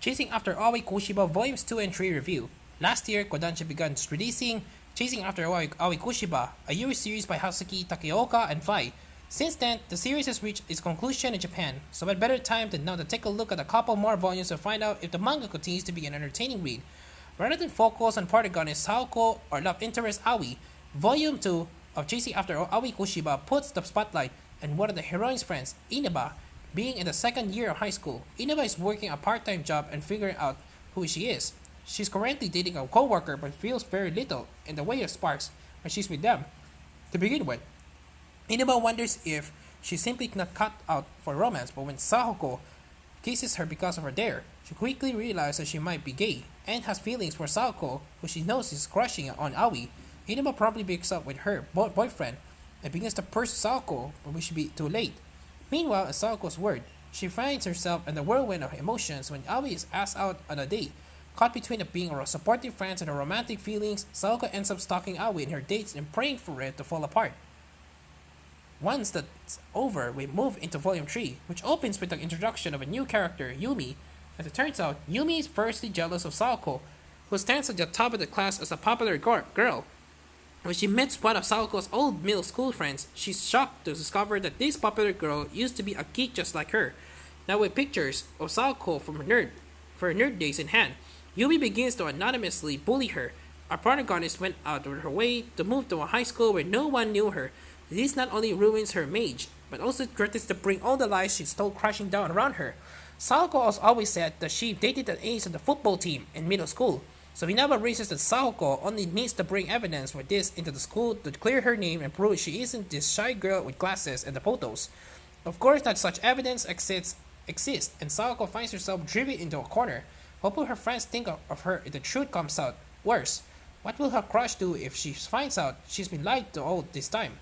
Chasing After Aoi Koshiba Volumes 2 and 3 Review. Last year, Kodansha began releasing Chasing After Aoi Koshiba, a Yuri series by Hazuki Takeoka and Fly. Since then, the series has reached its conclusion in Japan, so what better time than now to take a look at a couple more volumes to find out if the manga continues to be an entertaining read. Rather than focus on protagonist Saoko or love interest Aoi, Volume 2 of Chasing After Aoi Koshiba puts the spotlight on one of the heroine's friends, Inaba. Being in the second year of high school, Inaba is working a part-time job and figuring out who she is. She's currently dating a co-worker but feels very little in the way of sparks when she's with them. To begin with, Inaba wonders if she's simply not cut out for romance, but when Sahoko kisses her because of her dare, she quickly realizes that she might be gay and has feelings for Sahoko, who she knows is crushing on Aoi. Inaba promptly breaks up with her boyfriend and begins to pursue Sahoko, but we should be too late. Meanwhile, in Saoko's word, she finds herself in the whirlwind of emotions when Aoi is asked out on a date. Caught between being a supportive friend and her romantic feelings, Saoko ends up stalking Aoi in her dates and praying for it to fall apart. Once that's over, we move into Volume 3, which opens with the introduction of a new character, Yumi. As it turns out, Yumi is firstly jealous of Saoko, who stands at the top of the class as a popular girl. When she meets one of Saoko's old middle school friends, she's shocked to discover that this popular girl used to be a geek just like her. Now with pictures of Saoko from her nerd days in hand, Yumi begins to anonymously bully her. Our protagonist went out of her way to move to a high school where no one knew her. This not only ruins her image, but also threatens to bring all the lies she's told crashing down around her. Saoko has always said that she dated an ace of the football team in middle school, so Inaba reasons that Saoko only needs to bring evidence for this into the school to clear her name and prove she isn't this shy girl with glasses and the photos. Of course, not such evidence exists, and Saoko finds herself driven into a corner. What will her friends think of her if the truth comes out? Worse, what will her crush do if she finds out she's been lied to all this time?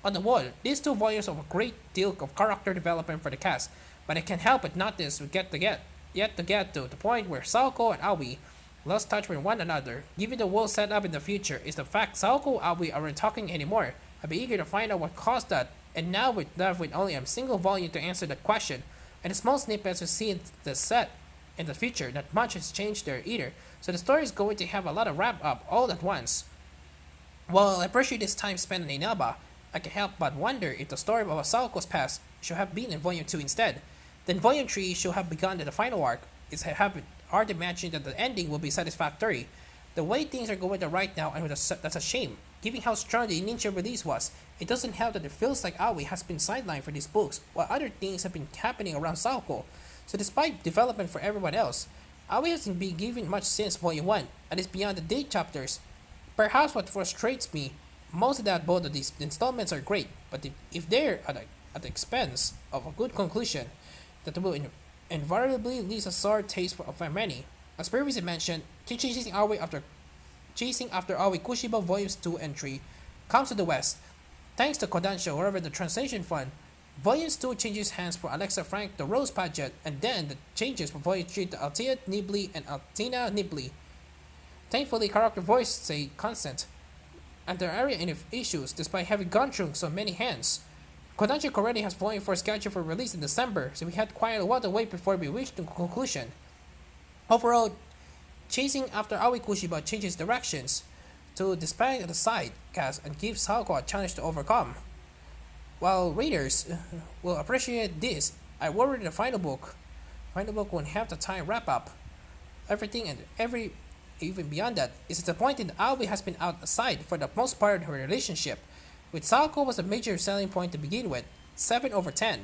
On the wall, these two volumes of a great deal of character development for the cast, but I can't help but notice we get to the point where Saoko and Aoi lost touch with one another. Given the world set up in the future is the fact Saoko and Aoi aren't talking anymore. I'd be eager to find out what caused that, and now we're left with only a single volume to answer that question, and the small snippets we see in the set in the future, not much has changed there either, so the story is going to have a lot of wrap up all at once. While I appreciate this time spent in Inaba, I can't help but wonder if the story of Saoko's past should have been in Volume 2 instead. Then Volume 3 should have begun at the final arc. It's hard to imagine that the ending will be satisfactory. The way things are going right now, and that's a shame. Given how strong the initial release was, it doesn't help that it feels like Aoi has been sidelined for these books, while other things have been happening around Saoko. So despite development for everyone else, Aoi hasn't been given much since Volume 1, and is beyond the date chapters. Perhaps what frustrates me most is that both of these installments are great, but if they're at the expense of a good conclusion, that will invariably leave a sour taste for many. As previously mentioned, Chasing After Aoi Koshiba Volumes 2 and 3 comes to the West. Thanks to Kodansha, wherever the translation fund, Volumes 2 changes hands for Alexa Frank to Rose Paget, and then the changes for Volume 3 to Althea Nibley and Altina Nibley. Thankfully, character voice stay constant, and there are any issues despite having gone through so many hands. Kodansha already has Volume 4 scheduled for release in December, so we had quite a while to wait before we reached the conclusion. Overall, Chasing After Aoi Koshiba changes directions to despite the side cast and gives Saoko a challenge to overcome. While readers will appreciate this, I worry the final book won't have the time wrap up everything, and even beyond that, it's disappointing that Aoi has been out aside for the most part of her relationship, with Saoko was a major selling point to begin with, 7/10.